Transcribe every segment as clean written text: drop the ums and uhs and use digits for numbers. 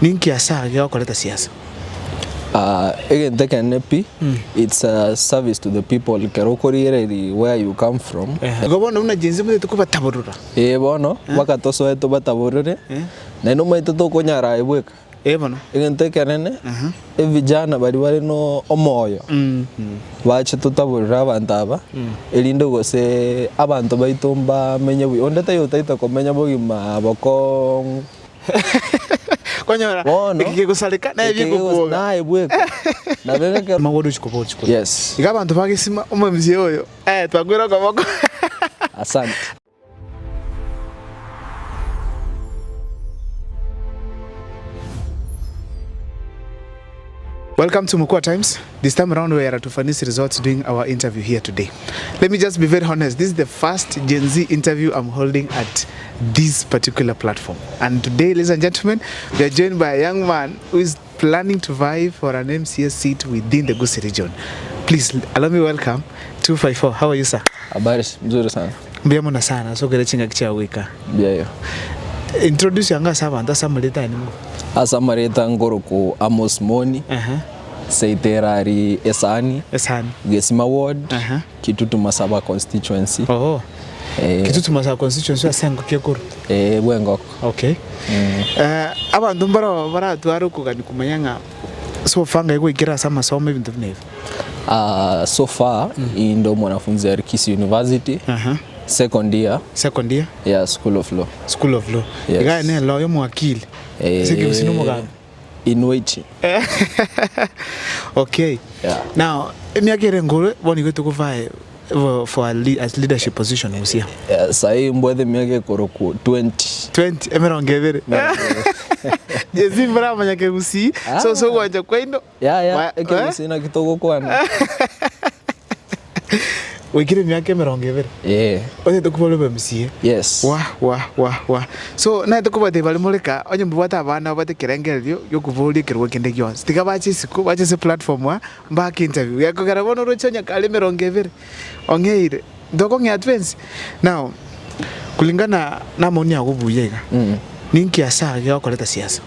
Ninki asa ya koleta siasa. Again, they can be. It's a service to the people. Kerokori where you come from. Gobono una jinsi mwe tukuba taburura. Bono, wakatoso eto bataburure. Na ino mwe to konyara ibweka. Bono. Again, they can vijana bari wari no omoyo. Wache tutaburura bantaba. Elindo gose abantu baitomba menye wi. Ondeta yo taita komenya bogima boko. Konyora. Ikike kusalika na ibye kukuoga. Na ibweka. Na benge ke mawodo chikopo chiko. Yes. Igabantu bagisima umemzie oyo. Twagwira goboko. Asante. Welcome to Mukua Times. This time around we are at Ufanisi Resorts doing our interview here today. Let me just be very honest. This is the first Gen Z interview I'm holding at this particular platform. And today, ladies and gentlemen, we are joined by a young man who is planning to vie for an MCS seat within the Gusii region. Please allow me welcome 254. How are you, sir? Habari mzuri sana. Mbiyamona sana. So gele chinga kicha wika. Biayo. Introduce yanga saba anda samarita ni mu. Asamarita ngoroko Amos Moni. Seiterari Esani. Gesima Ward. Kitutu Masaba constituency. Kitutu Masaba constituency asengo kyekuru. Bwengoko. Okay. Abantu bara twaruko gani kumanyanga so fanga iko ikira sama soma ibintu bnev. So far indo mwanafunzi ya Kisi University. Second year. Yeah, School of Law. Yes. Iga ne law yo mwakili. Siki usino muganga. Inwechi. Okay. Yeah. Now, miakere ngore boni kwetu kuvae for a leadership position musia. Sai mbwethe miake koroko 20 emerongevere. Jezi mbara manyake Gusii. So wanja kwendo. Yeah. Gusii na kitoko kwana. Wikire miake emerongevere. Ote tukubole bemsie. Yes. Wa. So na tukubate bali moleka onye mbwata abana bate kirengerio yo kuvuli kirwo kinde gyonse. Tikabachi siku bache se platform wa mbaka interview. Yako garabona rochonya kale emerongevere. Ongeire. Ndoko ngi advance. Now kulingana na maoni yako buyega. Ninki asa ya koleta siasa.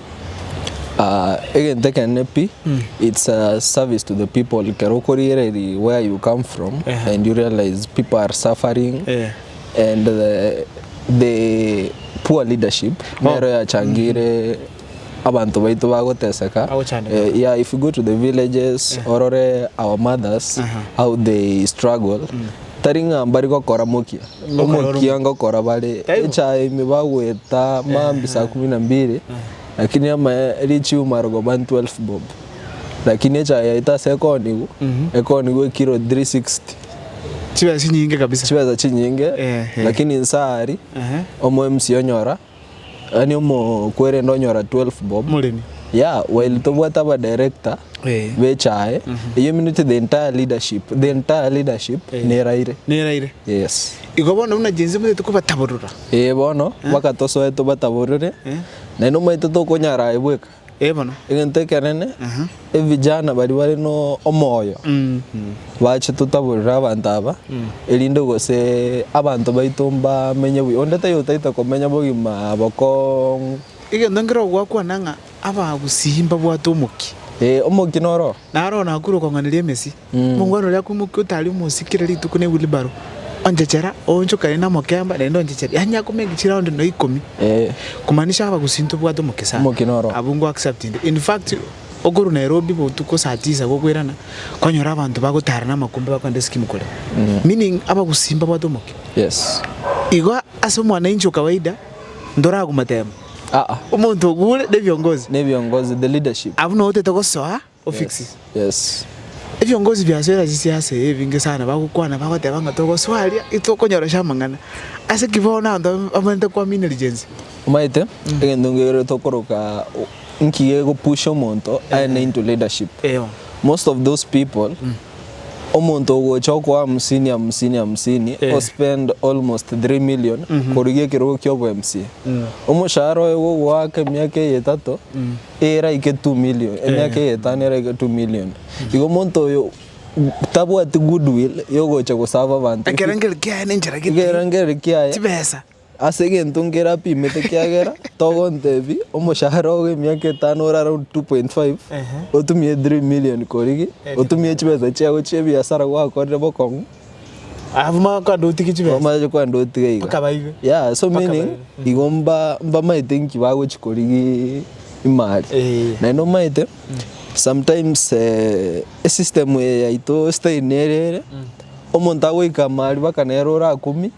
Again, they can be. It's a service to the people. Kerokori where you come from, and you realize people are suffering, and the poor leadership. Changire abantu baitu bagoteseka. Yeah, if you go to the villages, or our mothers, how they struggle. Taringa mbariko kora mokia. Mokia ngo kora bale. Echa imibagweta mambisa 12. Lakini ama richi umarogo 12 bob. Lakini echa ya ita sekoni ekoni kilo 360. Chiwa chinyinge kabisa. Chiwa za chinyinge. Lakini nsari omo MC onyora. Ani omo kwere ndonyora 12 bob. Mulimi. Yeah, while to bwata ba director bechae iyo minute the entire leadership neraire. Yes. Igobona una jinsi mwe tukuba taburura. Bono wakatoso eto bataburure. Na ino mwe to konyara ibweka. Bono. Igente kanene vijana bari wari no omoyo. Wache tutaburura bantaba. Elindo gose abantu baitomba menye wi. Ondeta yo taita komenya bogima boko. Ige ndangiro gwakwa nanga aba Gusii bwatu omoki. Omoki noro. Naro na kuro konganirie Messi. Mungwano lya kumuki utali musikire litu ne wilibaro. Onjechera oncho kare na mokemba nendo onjechera. Yanya kumengikira round no 10. Kumanisha aba Gusii bwatu omoki sana. Omoki noro. Abungu accepting. In fact oguru Nairobi botuko satisa gogwerana konyora abantu bagotara na makumbe bakwande scheme kole. Meaning aba Gusii bwatu omoki. Yes. Igo aso mwana incho kawaida ndora gumatema. Umuntu gure ne viongozi the leadership abuno wote tokosoa ofixi. Yes. Viongozi vya siasa vingi sana bakukwana bakote banga tokoswalia itokonyorosha mangana ase kibona ndo amanda kwa intelligence umaite ngendongere tokoroka nkiye go push omonto into leadership. Most of those people omonto gochokwa 50 or spend almost 3 million korigie kirogo kyobo MC. Omushahara wo wake myake 3 era ike 2 million myake 5 era ike 2 million. Igo monto yo tabu at goodwill yo gocha ko sava bantu. Akerangel kia nenjera gite. Akerangel kia. Tibesa. asege ntongera pi metekiagera togontebi omushahara oge myaka 5 around 2.5 otumie 3 million korigi otumie chibeza chiago chibiasara gwakorire bokongu avuma kwa ndoti kichibeza maje kwa ndoti gaiga pakabaiwe yeah so meaning igomba maitenki bago chikorigi imali na no maite sometimes a system ya ito stay nerere omuntu agwika mali bakanerora 10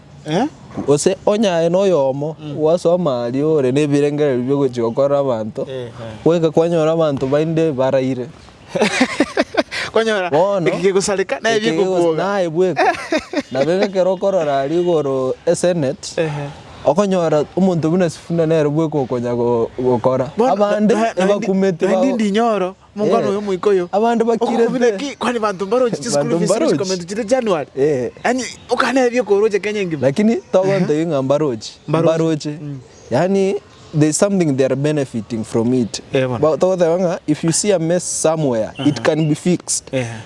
ose onya no yomo wasoma ali ore nebirengere byo gukora abantu weka kwanyora abantu bainde baraire kwanyora ikige gusalika na ibyo gukuga na ibweka na benge kerokorora ali goro SNet okonyora umuntu bune sifuna nero bweko konya gukora abande bakumete ndi nyoro mungano yo muikoyo abande bakire kwani bantu mbaro chiskulu visi comment chite January yani ukana byo koroje kenyengi lakini togonte inga mbaroje yani there's something they are benefiting from it but if you see a mess somewhere it can be fixed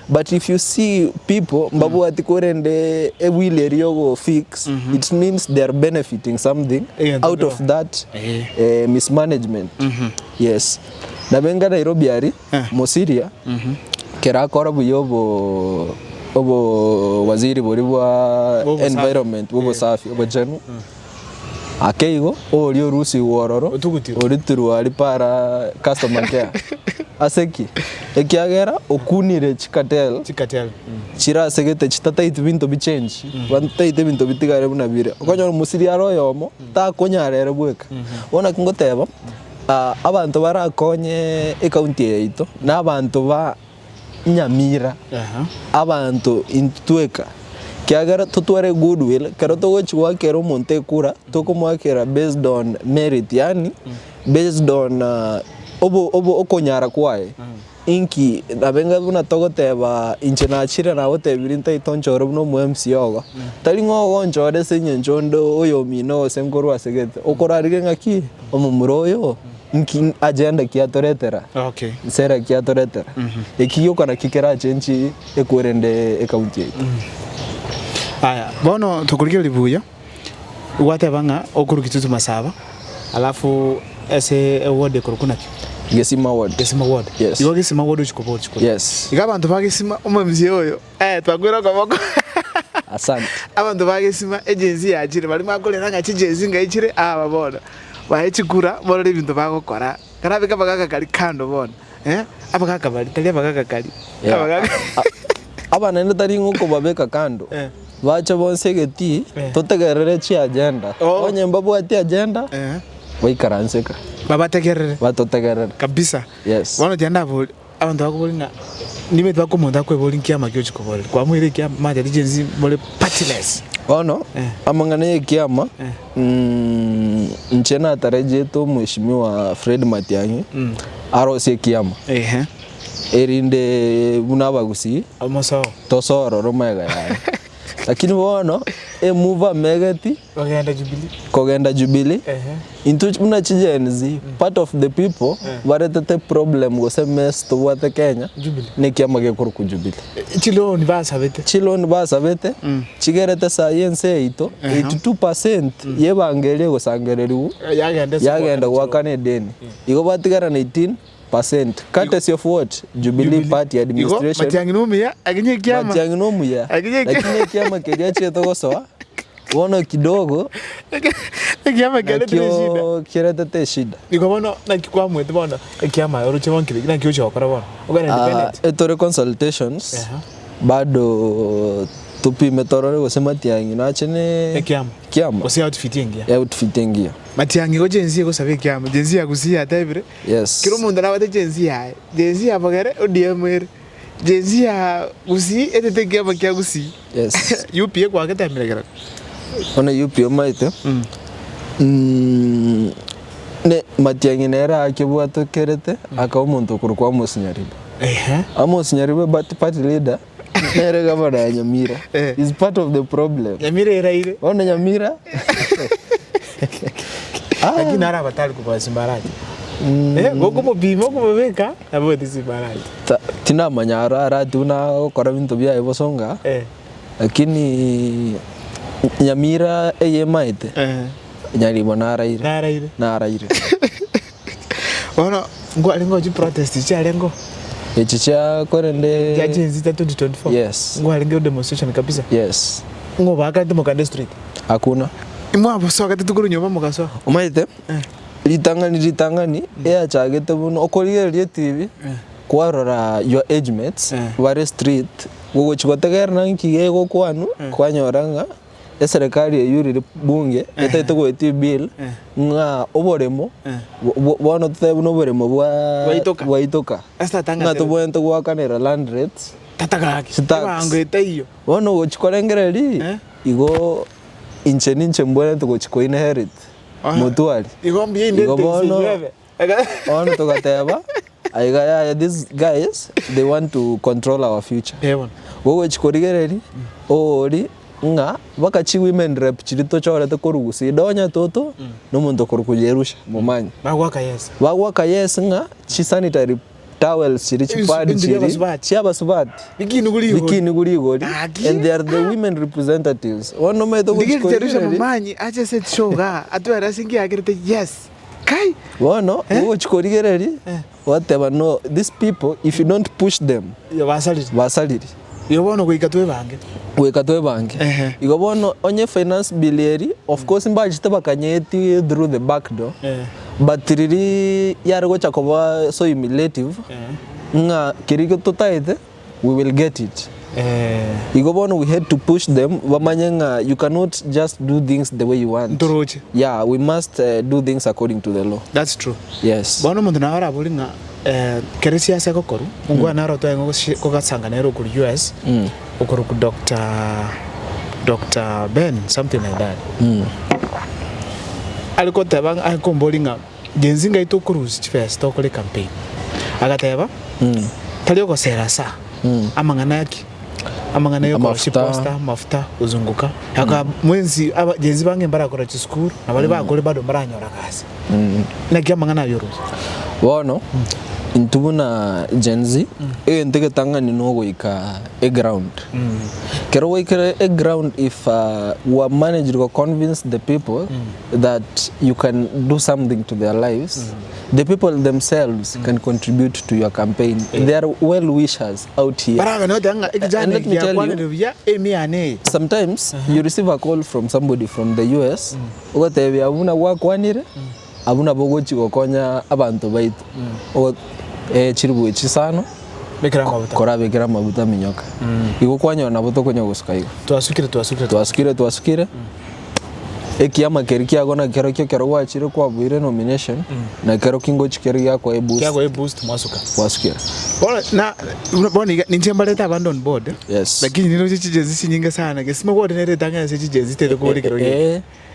but if you see people mbabu atikorende e wheel go fix it means they are benefiting something out of that mismanagement yes na benga Nairobi ari Mosiria kera kora buyobo obo waziri bori bwa environment bobo safi obo jenu akeigo olio rusi wororo oritiru ali para customer care aseki ekiagera okunire chikatel chira segete chitataite bintu bichange bantaite bintu bitigare bunabire okonyo Mosiria royomo ta konyarere bweka ona kingoteba abantu barakonye ekaunti yeito n'abantu ba Nyamira abantu intweka kiagara tutware goodwill kero togochwa kero montekura tokomwakera based on merit yani based on obo okonyara kwae inki abenga buna togoteba inchena chira na otebirinta itonchoro no mu MCO talingo gonchore senye nchondo oyo mino senkorwa segete okorarige ngaki omumuroyo inki agenda kiatoretera sera kiatoretera ekiyo kana kikera chenchi ekorende ekaunti yetu aya bono tukurikira libuya watebanga okurukitutu masaba alafu ese award kurukunaki Gesima ward yes iwo Gesima ward uchikopo yes igabantu bagesima umemzie oyo twagwira kabako asante abantu bagesima agency yachire bali makolera ngachi agency ngaichire babona bahechikura bora ibintu bagokora karabika bagaga kali kando bona abagaga bali tali abagaga kali abana ndari nguko babeka kando bacha bonsegeti totegerere chi agenda onye mbabu ati agenda waikaranseka babategerere batotegerere kabisa yes wana janda bo abantu bakobolinga nime twakomonda kwebolinkia makyo chikobole kwa mwire kia maja agency mole partless ono amangane kiama nchena tarejeto mheshimiwa Fred Matiang'i arose kiama erinde bunabagusi amoso tosoro romega ya lakini bono move megati kogenda Jubilee into una chigenzi part of the people baretete problem go semest to wate Kenya ne kiama ge kuruku Jubilee chiloni basabete chigerete science ito 82% yebangere go sangereriu yagenda wakane deni igo batigara 19% courtesy of what Jubilee Party administration Matiang'i numia aginye kiama lakini kiama kedia cheto gosoa wono kidogo kiama kirete shida niko bono na kikwamwe tibona kiama oroche wankire na kyocho okora bono ogana independent etore consultations bado tupi metorore gose Matiang'i nachene kiama ose outfitting Matiang'i go jenzi go sabe kiama jenzi yagusia tebire yes kiro mundu na wate jenzi ya jenzi ya bagere odiemer jenzi ya gusi etete kiama kya gusi yes UPA kwa ketemerera ona UPA maite ne Matiang'i nera akibwato kerete aka umuntu kurukwa musinyaribe amosinyaribe but party leader nere gavana ya Nyamira is part of the problem. Nyamira iraire ona Nyamira lakini ara batali kwa Simbaraji goko mubimo kumubeka abo Simbaraji tina manyara ara tuna okora bintu bya ebosonga lakini Nyamira eyemaite nyarimo naraire Ono ngo alingo ji protest cha alengo echicha korende ya Gen-Z 2024 yes ngo alingo demonstration kabisa yes ngo baka ndimo kande street hakuna imwa bosoka tukuru nyoba mugaso umaite ritangani chagete buno okorigererie TV kwarora your age mates bare street gogo chigotegerna nkigego kwanu kwanyoranga eserikali eyurire bunge etete gweti bill nga oboremo bono tebe no boremo bwaitoka nga tobwente gwakanira land rates tatagaki bangwete iyo bono gochikorengereri igo inche mbone tugochiko inherit mutuali igombi inde bono tugateba these guys they want to control our future wowe chikorigereri ori nga bakachi women rep chirito chorete korugusi donya toto no muntu korukujerusha mumanyi bagwaka yes nga chi sanitary towels chiri chipadi chiri chiabasubati bikini guri gori and they are the women representatives ono meto kujerusha mumanyi ache set shoga atwara singi agirete yes kai wono wo chikorigereri whatever no these people if you don't push them basaliri yobono gwikatwe bange igobono onye finance billeri of course mbajite bakanyeti through the back door but riri yargo chakoba so humiliative nga kiriko totaite we will get it igobono we had to push them bamanyenga you cannot just do things the way you want yeah we must do things according to the law. That's true. Yes bono muntu nawara bulinga keresi yase kokoru ngwa naro to ngo kogatsanganero ku US okoro ku Dr. Ben something like that aliko tebang akombolinga genzinga ito cruise first to kole campaign agateba taliyo ko serasa amangana yake amangana yo ko poster mafuta uzunguka aka mwenzi aba genzi bange mbarakora chi school nabali bagole bado mbaranyora kasi na kyamangana yoro bono intubuna Gen-Z entege tangani no goika a ground kero goika a ground if we manage to convince the people that you can do something to their lives the people themselves can contribute to your campaign they are well wishers out here and let me tell you sometimes you receive a call from somebody from the US ogotebi abuna gwakwanire abuna bogochi gokonya abantu baitu chiribu chisano bekira mabuta minyoka igo kwanyona buto konya gusuka twasukire ekiyama keriki agona kero wachire kwa bwire nomination na kero kingo chikeri yako boost wasukira na boni ninchembaleta abandon board lakini nino chichezi chinyinga sana gesima coordinator tanga chichezi tete kuri kero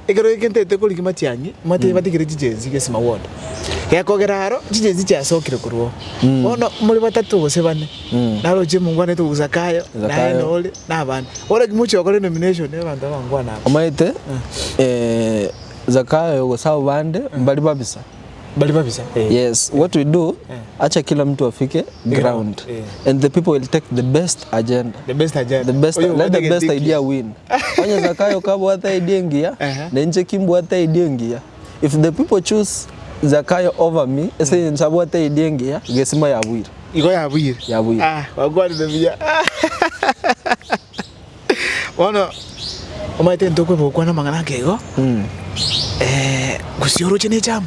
egero ikentete kuri kimatiangi mate batigire chichezi gesima ward yakogeraro chichezi chasokire kuruo ono muri batatu bose bane naro je mungwane to Zakayo na enole na bana ora kimuchi okore nomination abantu bangwana omaite Zakayo go sawa bande mbali babisa yes what we do acha kila mtu afike ground and the people will take the best agenda let the best idea win onye Zakayo kabo hata idea ngia na nje kimbo hata idea ngia if the people choose Zakayo over me ese nchabu hata idea ngia gesima ya bwira igo ya bwira wagwani bebia ono omaite ndokwe bokwana mangana kego gusioro chene cham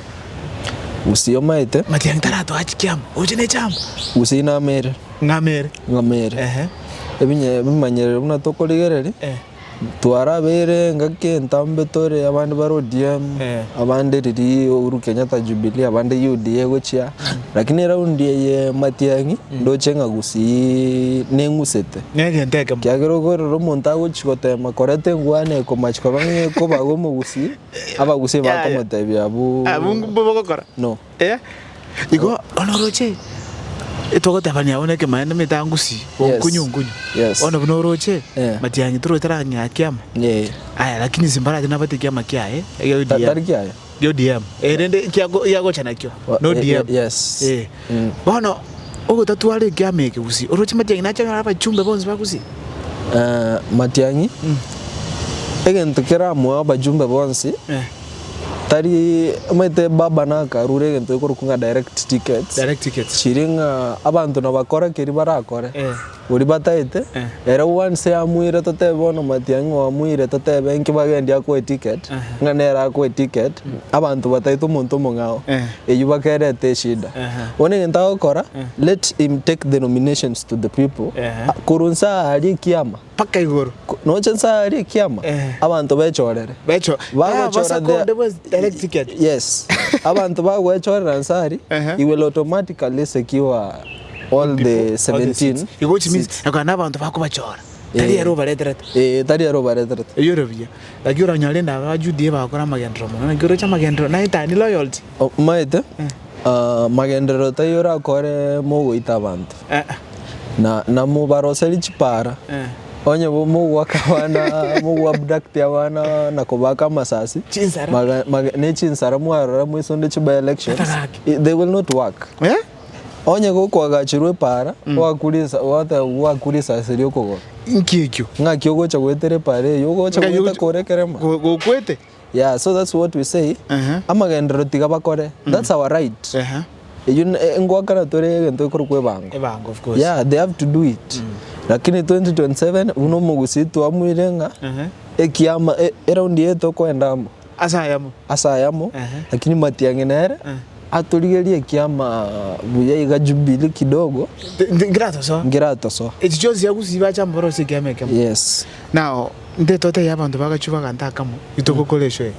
usiyo maite matiang tarato achikiam ojene cham usina mere ngamere ebinye bimanyere una tokoligereri twarabere ngake ntambe tore abandi baro DM abandi riri Uhuru Kenyatta Jubilee abandi UDA gochia lakini round ye Matiang'i ndochenga gusi nengusete nege nteka kyagero goro monta gochikote makorete ngwane ko machiko bamwe ko bagomo gusi abaguse bakomotebya abungu bogokora no igo onoroche etoko tabanya oneke maana metangusi okunyungunyu ono bunoroche Matiang'i turo taranya kyama aya lakini zimbara tena bate kyama kyae yo DM erende kyago yago chanakyo no DM bono ogo tatwale kyameke gusi oroche Matiang'i nacha abachumbe bonzi bagusi Matiang'i egento kera mo abajumbe bonzi tari maite baba na karure gento kurukunga direct tickets chiringa abantu nabakora keri barakore uri bataite era once amwire totebono matiango amwire totebe nki bagendia ko ticket nganera ko ticket abantu bataite umuntu mungao eyubakerete shida one ngenta okora let him take the nominations to the people kurunsa ali kiama paka igoro no chansa ali kiama abantu bechorere bachora direct ticket yes abantu bagwechorera nsari he will automatically secure all the 17 which means akana abantu bakubachora tari yaro baretrata tari yaro baretrata yorobia lakini nyalenda abajudie bakora magendro mono ngiro cha magendro na itani loyalty maite magendro tayora kore mogoita abantu na mubaroseli chipara onye mu wakabana mu abduct abana na kubaka masasi ne chinsara mwara mu sonde chiba elections they will not work onye go kwagachirwe para wakulisa serio kogo nkikyo ngakyo go cha gwetere pare yogo cha gweta korekerema go kwete yeah, so that's what we say amagendero tiga bakore that's our right ngwakana tore gento kurukwe bango of course yeah they have to do it lakini 2027 uno mugusitu amwirenga ekiama around yeto kwendamo asayamo lakini matiangenere aturigerie kiama buya igajubili kidogo ngirato so it's just yagusiba chamboro sikiame kama yes now ndetote yabantu bagachuba kantakamo itokokoleshwe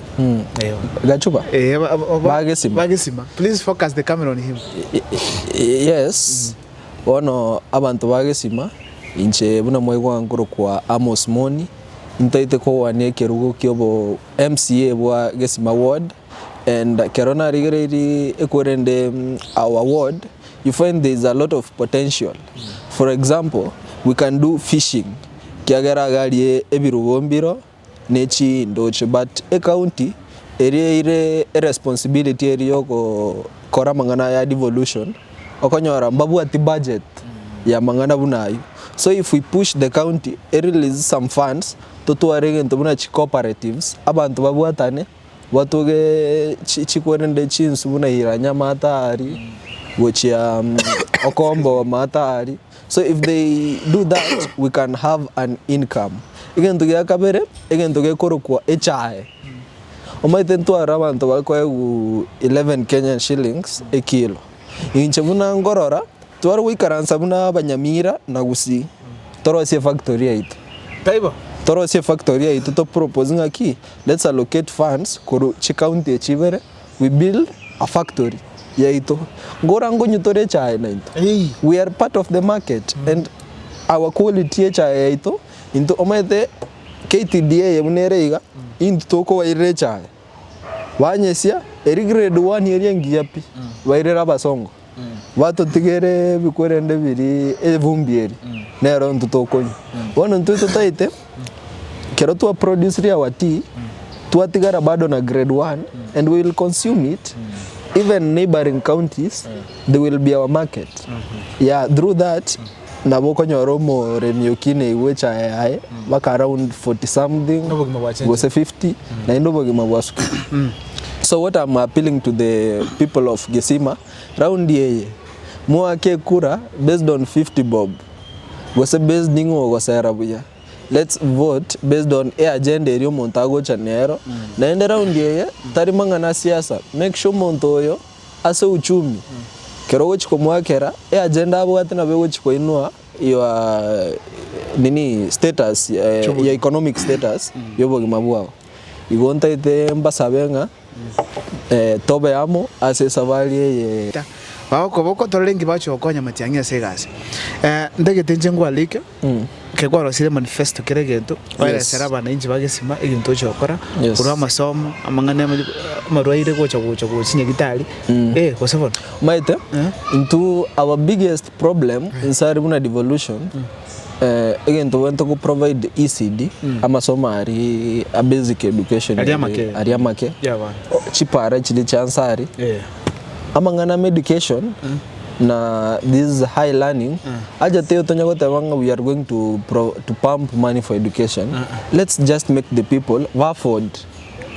gachuba bagesima please focus the camera on him yes ono abantu bagesima inche buna mwego ngoro kwa Amos Moni ntaite ko wane kerugo kyobo MCA bwa Gesima ward and kerona rigeri ekorende our ward you find there is a lot of potential for example we can do fishing kiagera gali ebirubombiro nechi ndoche but a county ere responsibility eri yoko kora mangana ya devolution okonyora mbabu ati budget ya mangana bunayo. So if we push the county, release some funds to tuarege ntobuna chi cooperatives abantu babuatane watoge chikwerende chinsu buna hiranya matari which okombo matari. So if they do that, we can have an income. Again to get kabere, again to get korokwa HI. Omaite ntwara abantu bakwaye 11 Kenyan shillings a kilo. Inche buna ngorora twara wikaransa buna abanyamira na gusi torosie factory yaitu taiba torosie factory yaitu to proposing aki let's allocate funds kuru chi county chivere we build a factory yaitu ngora ngonyu tore cha naito we are part of the market and our quality cha yaitu into omete KTDA yemunereiga into toko waire cha wanyesia eri grade 1 yeri ngiyapi waire abasongo watu tigere bikwerende biri evumbieri nero ntutokonyi wono ntuito taite kero tu produce our tea tuatigara bado na grade 1 and we will consume it even neighboring counties they will be our market yeah through that na boko nyoromo remiokine iwecha yae baka around 40 something was 50 na indobo gimabwasuki. So what I'm appealing to the people of Gesima round yeye muake kura based on 50 bob gose based ningo gosera buya let's vote based on a agenda eri montago chanero na ende round yeye tari mangana siasa make sure montoyo ase uchumi kero wochiko mwakera a agenda abo atina be wochiko inua your nini status your economic status yobo gimabwao igonta ite mbasabenga tobe amo ase savali ye bako torengi bacho okonya matiangia segase ndege tenje ngwalike ke kwaro sire manifesto kiregento wale seraba na inji bagesima iginto chokora kurwa masomo amangane amarwaire gocha chinya gitali kosevon maite into our biggest problem inside buna devolution again to want to provide ECD amasomo ari a basic education ari amake chipara chili chansari amangana medication na this high learning aja teo tonyago tawanga we are going to pump money for education let's just make the people afford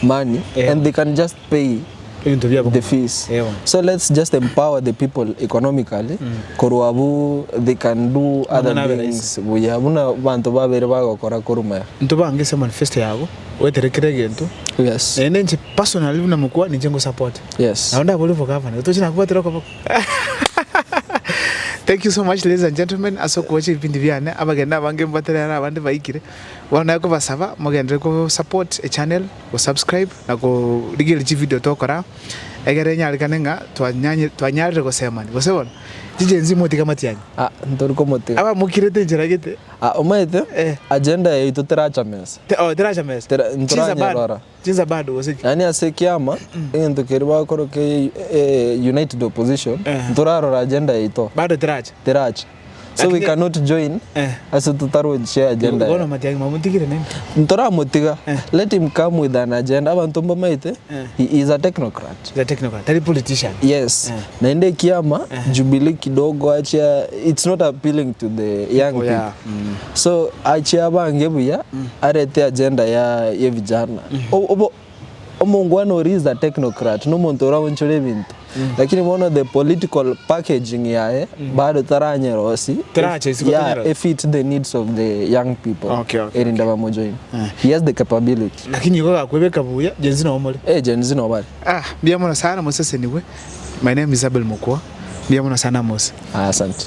money and they can just pay the fees. So let's just empower the people economically. Koruabu they can do other things. Buya buna bantu babere bagokora kuruma. Ntubange se manifesto yabo weterekere gento. Yes. Nje personally buna mukwa ni jengo support. Yes. Naonda bolivo governor. Utochina kubatira kwa. Thank you so much, ladies and gentlemen. Aso kuwache ibindi byane abagenda bange mbaterera abandi bayikire wana yako basaba mugende ko support a channel ko subscribe na ko digel chi video tokora egere nyalikanenga twanyarire ko semani ko sebona jijenzi moti kama tiani ndori ko moti aba mukirete njira gete umaite agenda yetu teracha mesa teracha mesa Jinza bado wasiki yani asekiama into keriba koroke united opposition ntoraro agenda yetu bado teracha so we cannot join as to taro share agenda gono matiangi mamutigire nini ntora mutiga let him come with an agenda abantu mbamaite he is a technocrat tari politician yes na ende kiama Jubilee kidogo acha it's not appealing to the young people so acha bange buya arete agenda ya vijana omongwana is a technocrat no montora wonchore bintu lakini one of the political packaging yae bado taranya rosi fit the needs of the young people erinda bamojoin he has the capability lakini yuko akwebeka buya jenzi no omole jenzi no bali biamona sana mosese niwe my name is Abel Mukwa biamona sana mose asante